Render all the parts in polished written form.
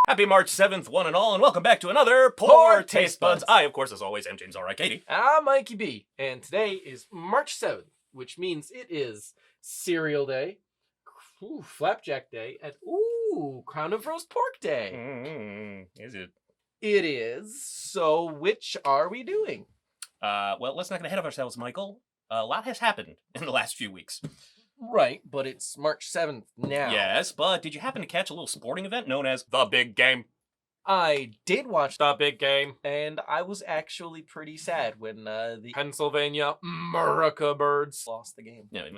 Happy March 7th, one and all, and welcome back to another Poor Taste Buds. I, of course, as always, am James. All right, Cady. I'm Mikey B, and today is March 7th, which means it is Cereal Day, Flapjack Day, and Crown of Roast Pork Day. Is it? It is. So, which are we doing? Well, let's not get ahead of ourselves, Michael. A lot has happened in the last few weeks. Right, but it's March 7th now. Yes, but did you happen to catch a little sporting event known as The Big Game? I did watch The Big Game, and I was actually pretty sad when the Pennsylvania America Birds lost the game. Yeah,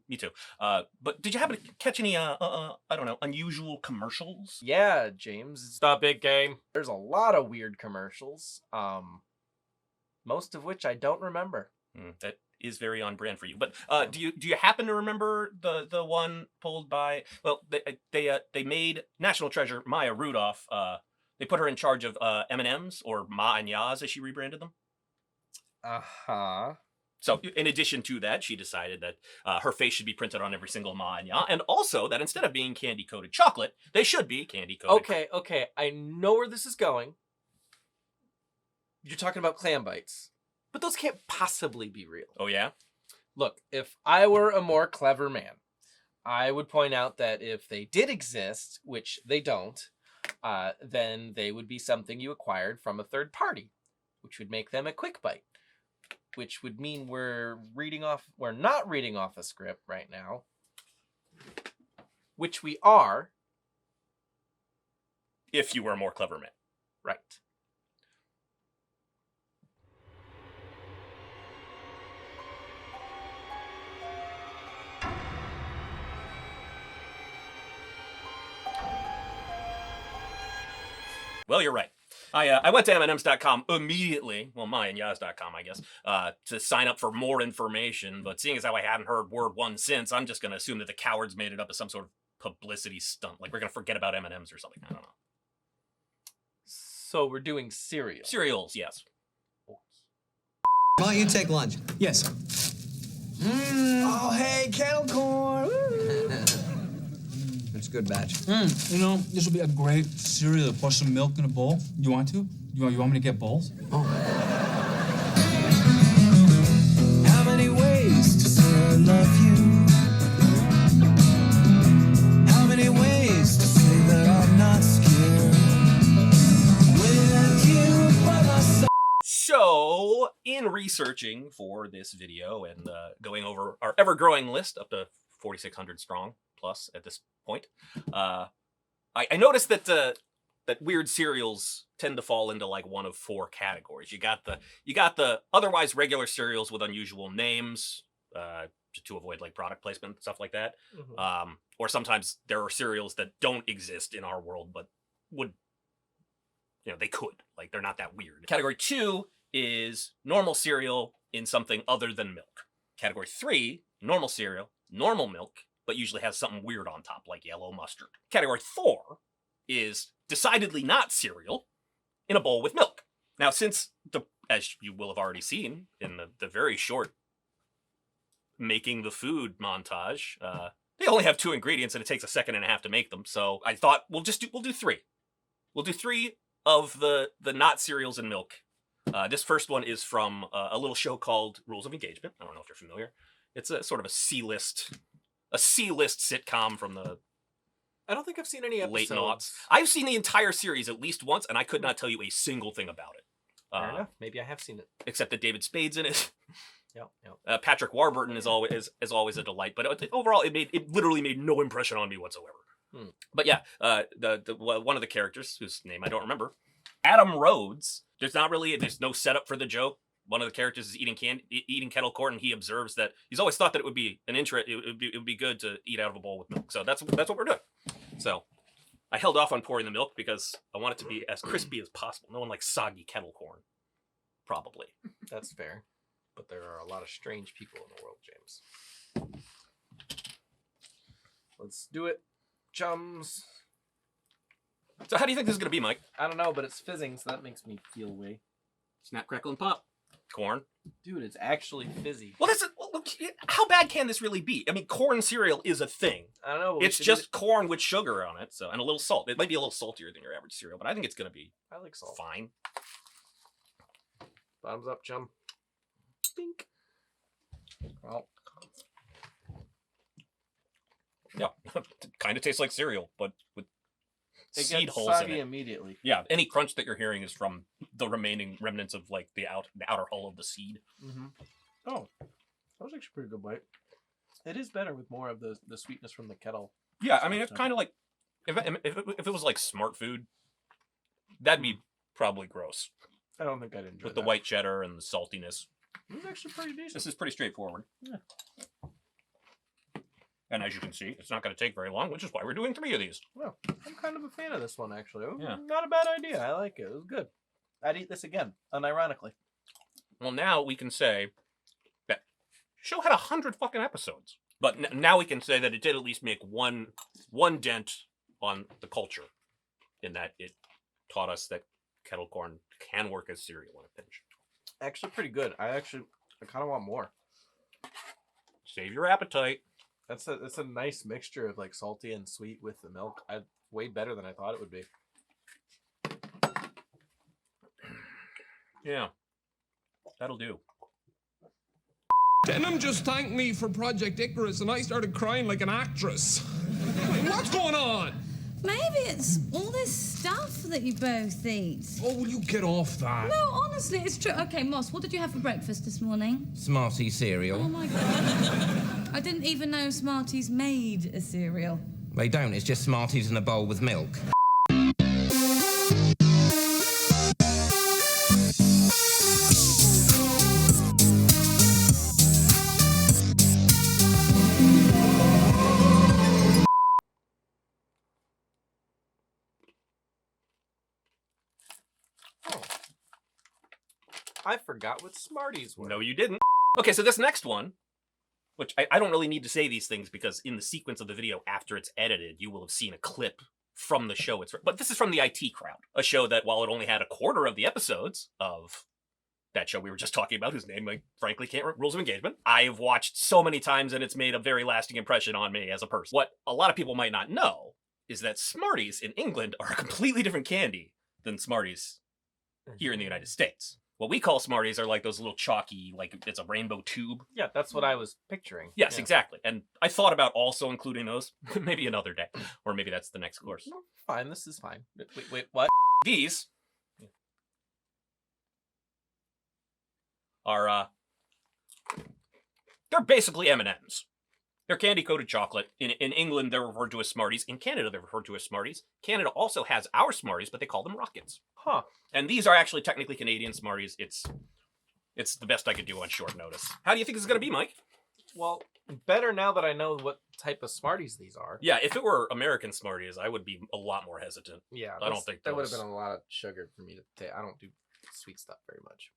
me too. But did you happen to catch any, I don't know, unusual commercials? Yeah, James, it's The Big Game. There's a lot of weird commercials, most of which I don't remember. That is very on brand for you. But do you happen to remember the one pulled by? Well, they made National Treasure Maya Rudolph. They put her in charge of M&Ms, or Ma and Yas as she rebranded them. So in addition to that, she decided that her face should be printed on every single Ma and Ya, and also that instead of being candy coated chocolate, they should be candy coated. Okay, I know where this is going. You're talking about clam bites. But those can't possibly be real. Oh, yeah? Look, if I were a more clever man, I would point out that if they did exist, which they don't, then they would be something you acquired from a third party, which would make them a quick bite, which would mean we're not reading off a script right now, which we are. If you were a more clever man. Right. Well, you're right. I went to M&Ms.com immediately, well, myandYas.com, I guess, to sign up for more information. But seeing as how I hadn't heard word one since, I'm just going to assume that the cowards made it up as some sort of publicity stunt. Like we're going to forget about M&Ms or something. I don't know. So we're doing cereal. Cereals, yes. Why don't you take lunch? Yes. Oh, hey, kettle corn. It's a good batch. You know, this will be a great cereal. Pour some milk in a bowl. You want to? You want me to get bowls? Oh. How many ways to say I love you? How many ways to say that I'm not scared? With you by my side. So, in researching for this video and going over our ever-growing list up to 4,600 strong plus at this point, I noticed that that weird cereals tend to fall into like one of four categories. You got the otherwise regular cereals with unusual names, to avoid like product placement, stuff like that. Mm-hmm. Or sometimes there are cereals that don't exist in our world, but would, they could. Like, they're not that weird. Category 2 is normal cereal in something other than milk. Category 3, normal cereal, normal milk, but usually has something weird on top, like yellow mustard. Category 4 is decidedly not cereal in a bowl with milk. Now, since as you will have already seen in the very short making the food montage, they only have 2 ingredients and it takes a second and a half to make them. So I thought we'll do 3. We'll do 3 of the not cereals and milk. This first one is from a little show called Rules of Engagement. I don't know if you're familiar. It's a sort of a C-list sitcom from the I don't think I've seen any late episodes. noughts. I've seen the entire series at least once, and I could not tell you a single thing about it. Fair enough. Maybe I have seen it. Except that David Spade's in it. Yep. Patrick Warburton is always a delight, but overall it literally made no impression on me whatsoever. But yeah, the one of the characters whose name I don't remember, Adam Rhodes. There's no setup for the joke. One of the characters is eating kettle corn, and he observes that he's always thought that it would be it would be good to eat out of a bowl with milk. So that's what we're doing. So I held off on pouring the milk because I want it to be as crispy as possible. No one likes soggy kettle corn, probably. That's fair. But there are a lot of strange people in the world, James. Let's do it, chums. So how do you think this is going to be, Mike? I don't know, but it's fizzing, so that makes me feel away. Snap, crackle, and pop. Corn. Dude, it's actually fizzy. Well, Well, look, how bad can this really be? I mean, corn cereal is a thing. I don't know. But It's just corn with sugar on it, so and a little salt. It might be a little saltier than your average cereal, but I think it's gonna be I like salt. fine. Bottoms up, chum. Bink. Well, Yeah, kind of tastes like cereal, but with it seed gets holes in soggy it. immediately. Yeah, any crunch that you're hearing is from the remaining remnants of like the outer hull of the seed. Mm-hmm. Oh, that was actually a pretty good bite. It is better with more of the sweetness from the kettle. Yeah, I mean it's kind of like if it was like smart food, that'd be probably gross I don't think I'd enjoy with the white cheddar and the saltiness. It was actually pretty decent. This is pretty straightforward. Yeah. And as you can see, it's not going to take very long, which is why we're doing 3 of these. Well, I'm kind of a fan of this one, actually. Yeah. Not a bad idea. I like it. It was good. I'd eat this again, unironically. Well, now we can say that the show had 100 fucking episodes. But now we can say that it did at least make one dent on the culture in that it taught us that kettle corn can work as cereal in a pinch. Actually, pretty good. I kind of want more. Save your appetite. That's a nice mixture of like salty and sweet with the milk. Way better than I thought it would be. Yeah. That'll do. Denham just thanked me for Project Icarus and I started crying like an actress. What's going on? Maybe it's all this stuff that you both eat. Oh, will you get off that? No, honestly, it's true. Okay, Moss, what did you have for breakfast this morning? Smarty cereal. Oh my god. I didn't even know Smarties made a cereal. They don't, it's just Smarties in a bowl with milk. I forgot what Smarties were. No, you didn't. Okay, so this next one, which I don't really need to say these things because in the sequence of the video after it's edited, you will have seen a clip from the show. But this is from the IT Crowd, a show that while it only had a quarter of the episodes of that show we were just talking about, whose name I frankly can't remember, Rules of Engagement, I've watched so many times and it's made a very lasting impression on me as a person. What a lot of people might not know is that Smarties in England are a completely different candy than Smarties here in the United States. What we call Smarties are like those little chalky, like it's a rainbow tube. Yeah, that's what I was picturing. Yes, Yeah. exactly. And I thought about also including those, maybe another day, or maybe that's the next course. No, fine, this is fine. Wait, what? These are, they're basically M&Ms. They're candy-coated chocolate. In England, they're referred to as Smarties. In Canada, they're referred to as Smarties. Canada also has our Smarties, but they call them Rockets. Huh. And these are actually technically Canadian Smarties. It's the best I could do on short notice. How do you think this is going to be, Mike? Well, better now that I know what type of Smarties these are. Yeah, if it were American Smarties, I would be a lot more hesitant. Yeah, I don't think that would have those- been a lot of sugar for me to take. I don't do sweet stuff very much.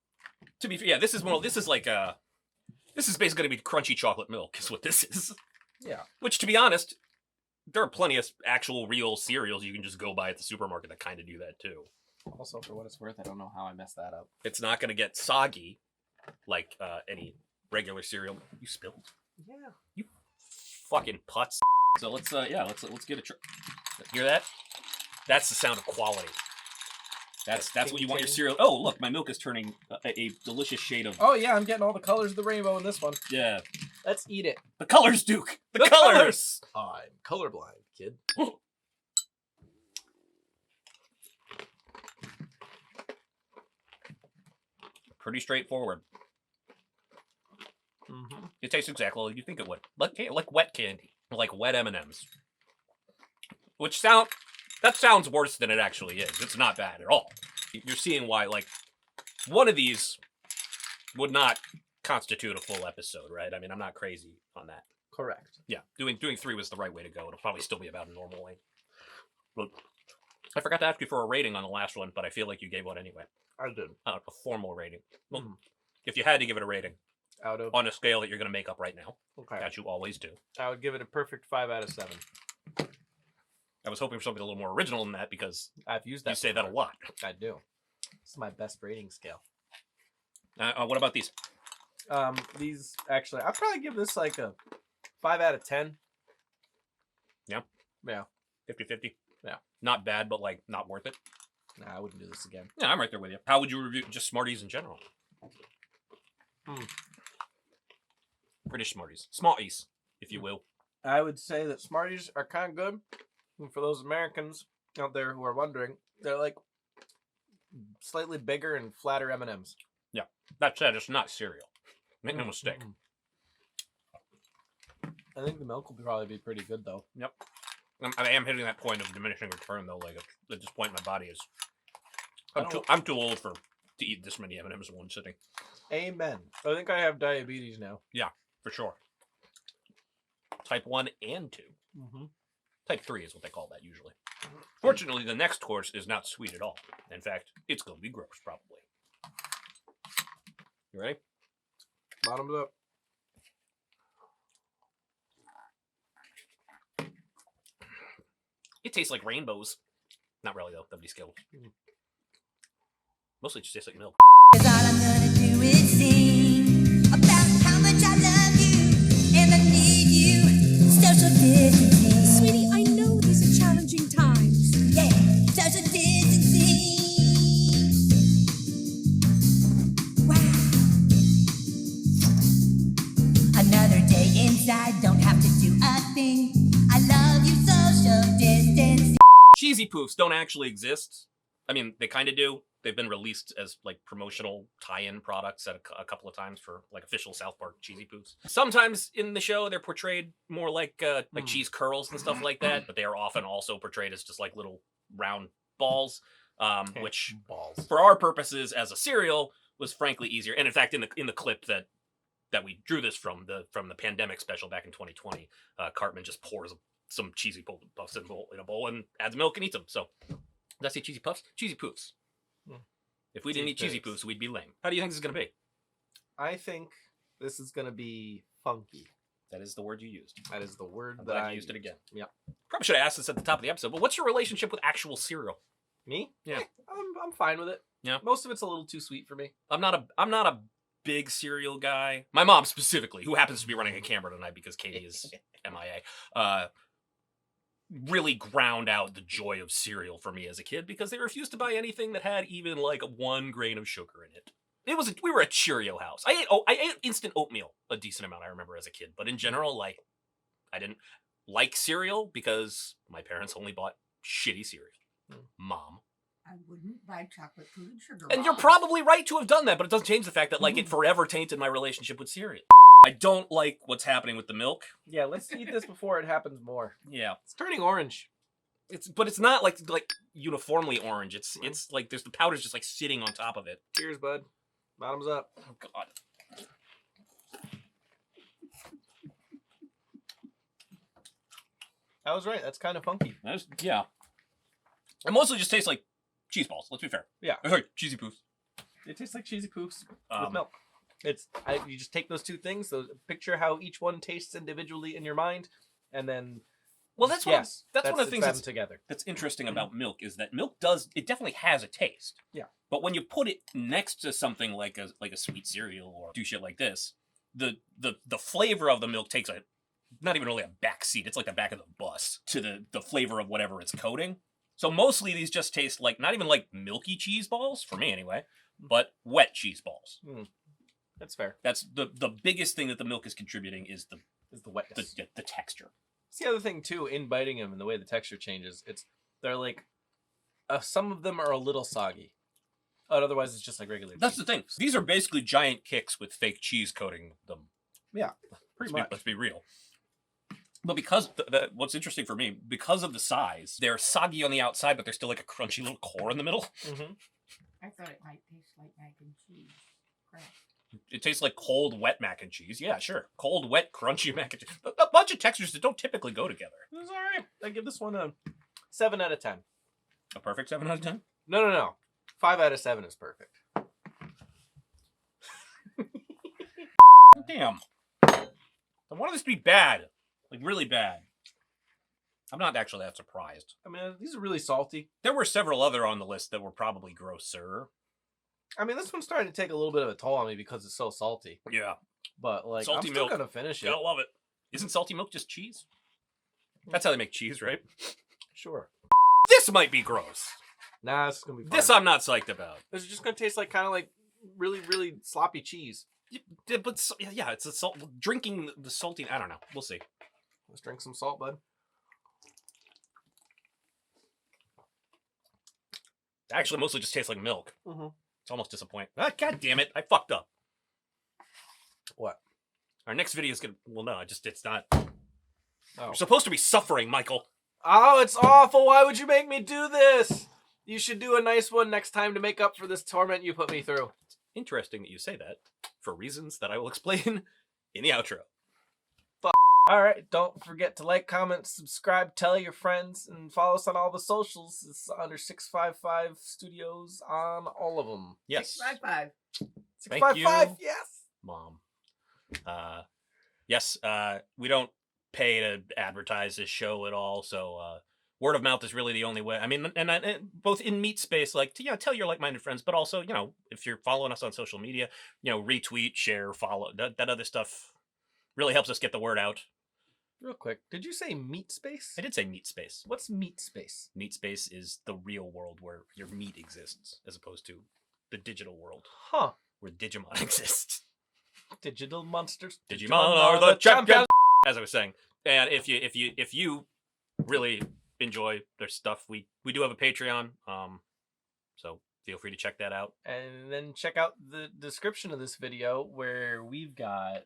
To be fair, yeah, this is basically going to be crunchy chocolate milk is what this is. Yeah. Which, to be honest, there are plenty of actual real cereals you can just go buy at the supermarket that kind of do that too. Also, for what it's worth, I don't know how I messed that up. It's not going to get soggy like any regular cereal. You spilled. Yeah. You fucking putz. So let's give it a try. Hear that? That's the sound of quality. That's what you want your cereal. Oh, look, my milk is turning a delicious shade of. Oh yeah, I'm getting all the colors of the rainbow in this one. Yeah. Let's eat it. The colors, Duke. The colors. I'm colorblind, kid. Pretty straightforward. Mm-hmm. It tastes exactly like you think it would, like wet candy, like wet M&Ms. Which sounds worse than it actually is. It's not bad at all. You're seeing why, like, one of these would not constitute a full episode, right? I mean, I'm not crazy on that. Correct. Yeah, doing 3 was the right way to go. It'll probably still be about a normal length. But I forgot to ask you for a rating on the last one, but I feel like you gave one anyway. I did. A formal rating. Well, if you had to give it a rating Out of on a scale that you're going to make up right now, okay, that you always do. I would give it a perfect 5 out of 7. I was hoping for something a little more original than that because I've used that. you say that a before. lot. I do. This is my best rating scale. What about these? These actually, I'd probably give this like a 5 out of 10. Yeah. Yeah. 50-50. Yeah. Not bad, but like not worth it. Nah, I wouldn't do this again. Yeah, I'm right there with you. How would you review just Smarties in general? British Smarties. Smarties, if you will. I would say that Smarties are kind of good. And for those Americans out there who are wondering, they're like slightly bigger and flatter M&Ms. Yeah. That said, it's not cereal. Make no mistake. I think the milk will probably be pretty good, though. Yep. I am hitting that point of diminishing return, though. Like, at this point, my body is... I'm too old to eat this many M&Ms in one sitting. Amen. I think I have diabetes now. Yeah, for sure. Type 1 and 2. Type 3 is what they call that, usually. Fortunately, the next course is not sweet at all. In fact, it's going to be gross, probably. You ready? Bottoms up. It tastes like rainbows. Not really, though. That'd be Skittles. Mostly it just tastes like milk. Cause all I'm gonna do is sing about how much I love you and I need you. Social distancing. Sweetie, I know these are challenging times. Yeah, social distancing. Wow. Another day inside, don't have to do a thing. I love you, social distancing. Cheesy Poofs don't actually exist. I mean, they kind of do. They've been released as like promotional tie-in products at a couple of times for like official South Park Cheesy Poofs. Sometimes in the show they're portrayed more like cheese curls and stuff like that, but they are often also portrayed as just like little round balls, which for our purposes as a cereal was frankly easier. And in fact, in the clip that we drew this from the pandemic special back in 2020, Cartman just pours some cheesy puffs in a bowl and adds milk and eats them. So did I say cheesy puffs? Cheesy Poofs. If we didn't eat cheesy poofs, we'd be lame. How do you think this is going to be? I think this is going to be funky. That is the word you used. That is the word I'm that glad I you used it again. Yeah. Probably should have asked this at the top of the episode, but what's your relationship with actual cereal? Me? Yeah. I'm fine with it. Yeah. Most of it's a little too sweet for me. I'm not a big cereal guy. My mom specifically, who happens to be running a camera tonight because Cady is MIA, really ground out the joy of cereal for me as a kid because they refused to buy anything that had even like 1 grain of sugar in it. We were a Cheerio house. I ate instant oatmeal a decent amount, I remember, as a kid, but in general, like, I didn't like cereal because my parents only bought shitty cereal. Mom. I wouldn't buy chocolate coated sugar. And you're probably right to have done that, but it doesn't change the fact that like it forever tainted my relationship with cereal. I don't like what's happening with the milk. Yeah, let's eat this before it happens more. Yeah. It's turning orange. But it's not like uniformly orange. It's like there's the powder's just like sitting on top of it. Cheers, bud. Bottoms up. Oh god. I was right. That's kind of funky. Yeah. It mostly just tastes like cheese balls, let's be fair. Yeah. Sorry, cheesy poofs. It tastes like cheesy poofs with milk. You just take those two things, picture how each one tastes individually in your mind, and then that's one of the things them together. That's interesting about milk is that milk definitely has a taste. Yeah. But when you put it next to something like a sweet cereal or do shit like this, the flavor of the milk takes not even really a back seat. It's like the back of the bus to the flavor of whatever it's coating. So mostly these just taste like not even like milky cheese balls for me anyway, but wet cheese balls. That's fair. That's the biggest thing that the milk is contributing is the wetness, the texture. It's the other thing too in biting them and the way the texture changes. They're like some of them are a little soggy. Otherwise, it's just like regular. That's the thing. These are basically giant kicks with fake cheese coating them. Yeah, pretty much. Let's be real. But because what's interesting for me, because of the size, they're soggy on the outside, but they're still like a crunchy little core in the middle. Mm-hmm. I thought it might taste like mac and cheese. Crap. It tastes like cold, wet mac and cheese. Yeah, sure. Cold, wet, crunchy mac and cheese. A bunch of textures that don't typically go together. It's all right. I give this one a 7 out of 10. A perfect 7 out of 10? No. 5 out of 7 is perfect. Damn. I wanted this to be bad. Like, really bad. I'm not actually that surprised. I mean, these are really salty. There were several other on the list that were probably grosser. I mean, this one's starting to take a little bit of a toll on me because it's so salty. Yeah. But like, Salty I'm still milk. gonna finish it. Gotta love it. Isn't salty milk just cheese? That's how they make cheese, right? Sure. This might be gross. Nah, this is gonna be fine. This I'm not psyched about. This is just gonna taste like kind of like really, really sloppy cheese. Yeah, but yeah, it's a salt. Drinking the salty. I don't know. We'll see. Let's drink some salt, bud. It actually mostly just tastes like milk. Mm-hmm. It's almost disappointing. Ah, God damn it! I fucked up. What? Our next video is gonna. Well, no, it's not. Oh. We're supposed to be suffering, Michael. Oh, it's awful. Why would you make me do this? You should do a nice one next time to make up for this torment you put me through. Interesting that you say that, for reasons that I will explain in the outro. All right, don't forget to like, comment, subscribe, tell your friends, and follow us on all the socials. It's under 655 Studios on all of them. Yes. 655. 655, yes. Mom. Yes, we don't pay to advertise this show at all, so word of mouth is really the only way. I mean, and both in meat space, like, tell your like-minded friends, but also, if you're following us on social media, retweet, share, follow, that other stuff really helps us get the word out. Real quick, did you say meat space? I did say meat space. What's meat space? Meat space is the real world where your meat exists, as opposed to the digital world Huh. where Digimon exists. Digital monsters. Digimon are the champions. As I was saying, and if you really enjoy their stuff, we do have a Patreon. So feel free to check that out. And then check out the description of this video where we've got.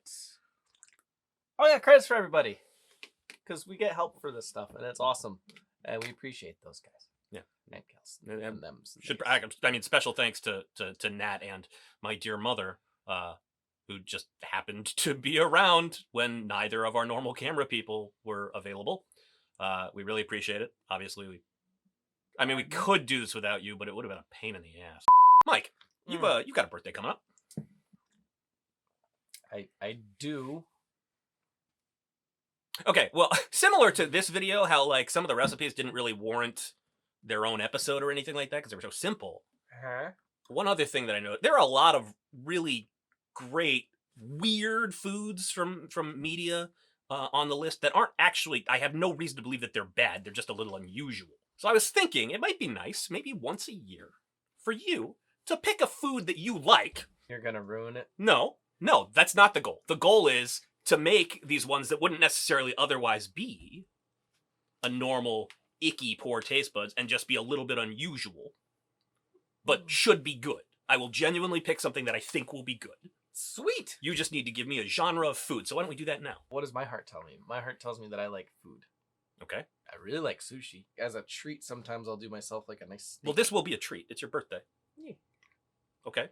Oh yeah, credits for everybody, because we get help for this stuff, and it's awesome, and we appreciate those guys. Yeah, and gals, and them. special thanks to Nat and my dear mother, who just happened to be around when neither of our normal camera people were available. We really appreciate it. Obviously, we could do this without you, but it would have been a pain in the ass. Mike, you got a birthday coming up. I do. Okay, well, similar to this video, how like some of the recipes didn't really warrant their own episode or anything like that because they were so simple. One other thing that I know, there are a lot of really great, weird foods from media on the list that aren't actually, I have no reason to believe that they're bad. They're just a little unusual. So I was thinking it might be nice, maybe once a year, for you to pick a food that you like. You're going to ruin it? No, that's not the goal. The goal is to make these ones that wouldn't necessarily otherwise be a normal, icky, poor taste buds and just be a little bit unusual, but should be good. I will genuinely pick something that I think will be good. Sweet. You just need to give me a genre of food. So why don't we do that now? What does my heart tell me? My heart tells me that I like food. Okay. I really like sushi. As a treat, sometimes I'll do myself like a nice steak. Well, this will be a treat. It's your birthday. Yeah. Okay.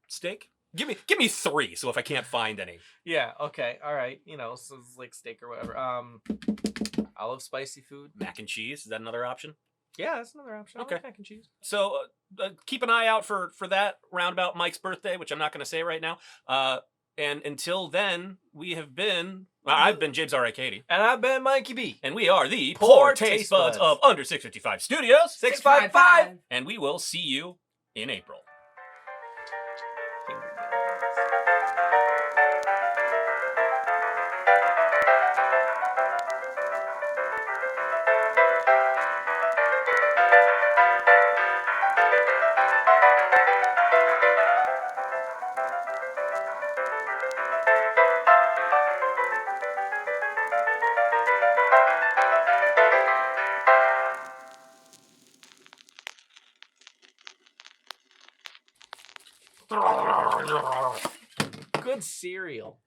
Steak? Give me 3, so if I can't find any. Yeah, okay, all right. So it's like steak or whatever. I love spicy food. Mac and cheese, is that another option? Yeah, that's another option. I Okay. like mac and cheese. So keep an eye out for that roundabout Mike's birthday, which I'm not going to say right now. And until then, we have been... I've been James R.A. Cady. And I've been Mikey B. And we are the Poor Taste Taste Buds Buds of Under 655 Studios. 655. And we will see you in April. Good cereal.